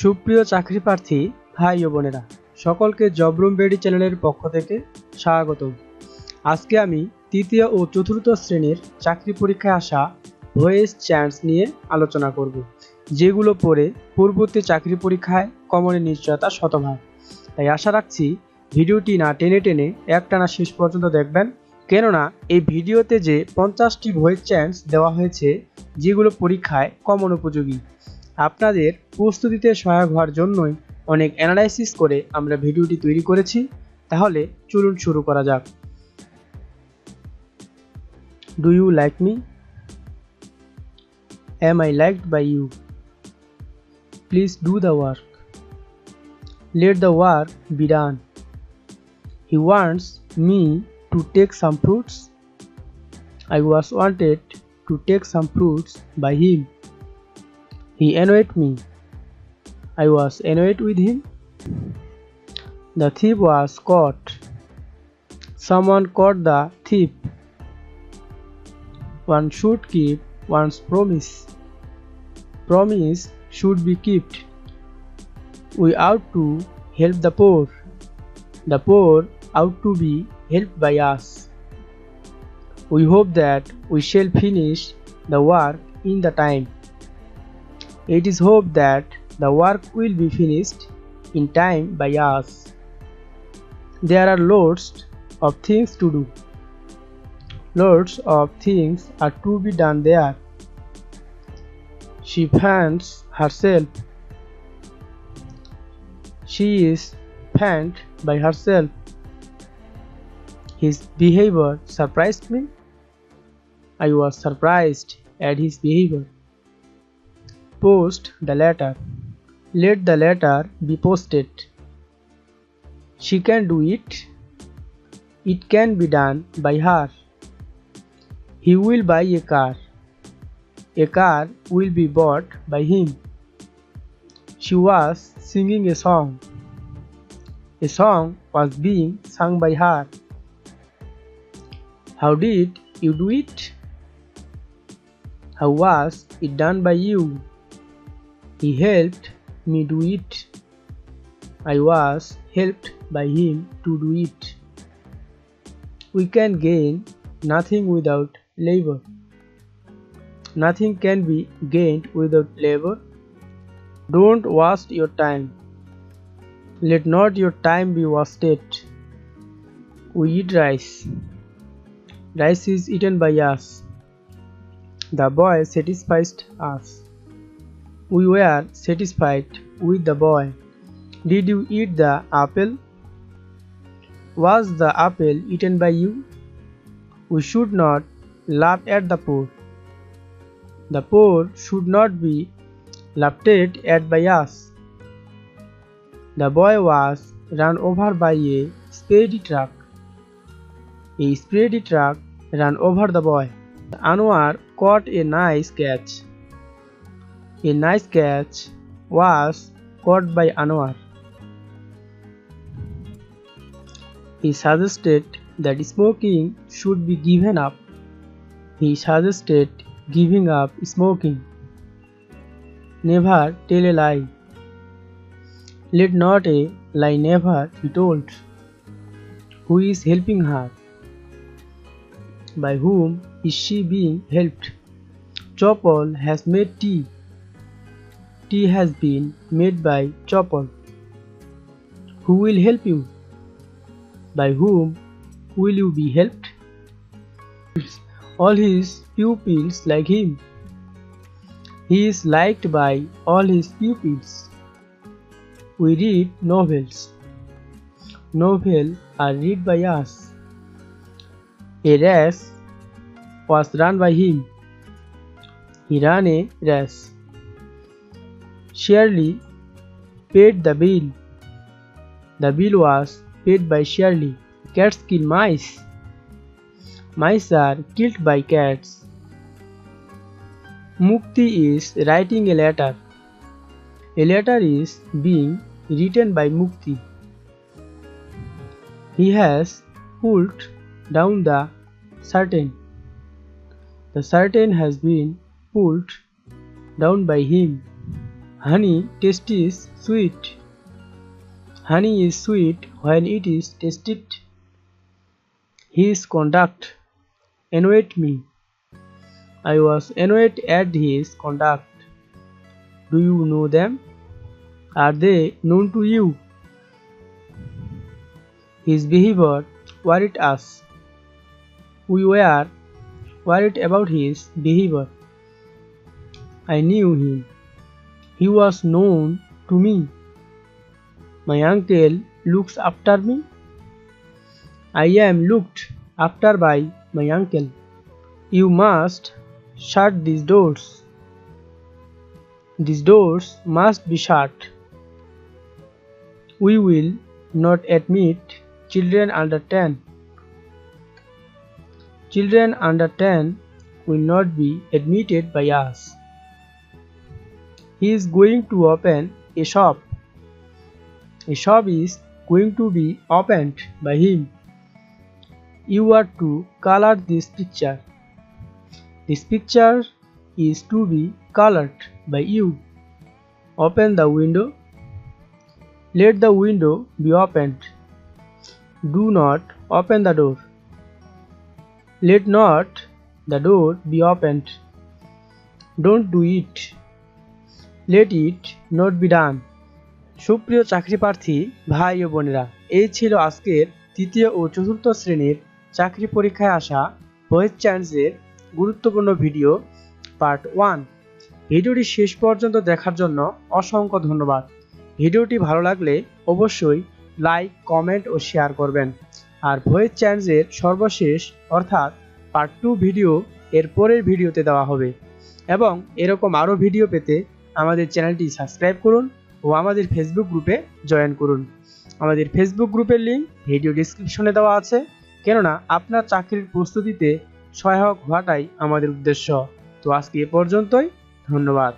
সুপ্রিয় চাকরি প্রার্থী ভাই ও বোনেরা, সকলকে জব রুম বেডি চ্যানেলের পক্ষ থেকে স্বাগতম। আজকে আমি তৃতীয় ও চতুর্থ শ্রেণীর চাকরি পরীক্ষায় আসা ভয়েস চান্স নিয়ে আলোচনা করব, যেগুলো পড়ে পূর্ববর্তী চাকরি পরীক্ষায় কমনের নিশ্চয়তা শতভাগ। তাই আশা রাখছি ভিডিওটি না টেনে টেনে একটানা শেষ পর্যন্ত দেখবেন, কেননা এই ভিডিওতে যে 50টি ভয়েস চান্স দেওয়া হয়েছে যেগুলো পরীক্ষায় কমন উপযোগী। আপনাদের প্রস্তুতিতে সহায়ক হওয়ার জন্যই অনেক অ্যানালাইসিস করে আমরা ভিডিওটি তৈরি করেছি। তাহলে চলুন শুরু করা যাক। Do you like me? Am I liked by you? Please do the work. Let the work be done. He wants me to take some fruits. I was wanted to take some fruits by him. He annoyed me. I was annoyed with him. The thief was caught. Someone caught the thief. One should keep one's promise. Promise should be kept. We ought to help the poor. The poor ought to be helped by us. We hope that we shall finish the work in the time. It is hoped that the work will be finished in time by us. There are loads of things to do. Loads of things are to be done there. She fans herself. She is fanned by herself. His behavior surprised me. I was surprised at his behavior. Post the letter. Let the letter be posted. She can do it. It can be done by her. He will buy a car. A car will be bought by him. She was singing a song. A song was being sung by her. How did you do it? How was it done by you? He helped me do it. I was helped by him to do it. We can gain nothing without labor. Nothing can be gained without labor. Don't waste your time. Let not your time be wasted. We eat rice. Rice is eaten by us. The boy satisfies us. We were satisfied with the boy. Did you eat the apple? Was the apple eaten by you? We should not laugh at the poor. The poor should not be laughed at by us. The boy was run over by a speedy truck. A speedy truck ran over the boy. Anwar caught a nice catch. A nice catch was caught by Anwar. He suggested that smoking should be given up. He suggested giving up smoking. Never tell a lie. Let not a lie never be told. Who is helping her? By whom is she being helped? Chopal has made tea. Tea has been made by Chopal. Who will help you? By whom will you be helped? All his pupils like him. He is liked by all his pupils. We read novels. Novels are read by us. A race was run by him. He ran a race. Shirley paid the bill. The bill was paid by Shirley. Cats kill mice. Mice are killed by cats. Mukti is writing a letter. A letter is being written by Mukti. He has pulled down the curtain. The curtain has been pulled down by him. Honey tastes sweet. Honey is sweet when it is tasted. His conduct annoyed me. I was annoyed at his conduct. Do you know them? Are they known to you? His behavior worried us. We were worried about his behavior. I knew him. He was known to me. My uncle looks after me. I am looked after by my uncle. You must shut these doors. These doors must be shut. We will not admit children under 10. Children under 10 will not be admitted by us. He is going to open a shop. A shop is going to be opened by him. You are to color this picture. This picture is to be colored by you. Open the window. Let the window be opened. Do not open the door. Let not the door be opened. Don't do it. Let it not be done. সুপ্রিয় চাকরি প্রার্থী ভাই ও বোনেরা, এই ছিল আজকের তৃতীয় ও চতুর্থ শ্রেণীর চাকরি পরীক্ষায় আসা ভয়েস চ্যান্সের গুরুত্বপূর্ণ ভিডিও পার্ট 1। ভিডিওটি শেষ পর্যন্ত দেখার জন্য অসংখ্য ধন্যবাদ। ভিডিওটি ভালো লাগলে অবশ্যই লাইক, কমেন্ট ও শেয়ার করবেন। আর ভয়েস চ্যান্সের সর্বশেষ অর্থাৎ পার্ট 2 ভিডিও এর পরের ভিডিওতে দেওয়া হবে। এবং এরকম আরও ভিডিও পেতে আমাদের চ্যানেলটি সাবস্ক্রাইব করুন ও আমাদের ফেসবুক গ্রুপে জয়েন করুন। আমাদের ফেসবুক গ্রুপের লিঙ্ক ভিডিও ডেসক্রিপশনে দেওয়া আছে, কেননা আপনার চাকরির প্রস্তুতিতে সহায়ক হওয়াটাই আমাদের উদ্দেশ্য। তো আজকে এ পর্যন্তই, ধন্যবাদ।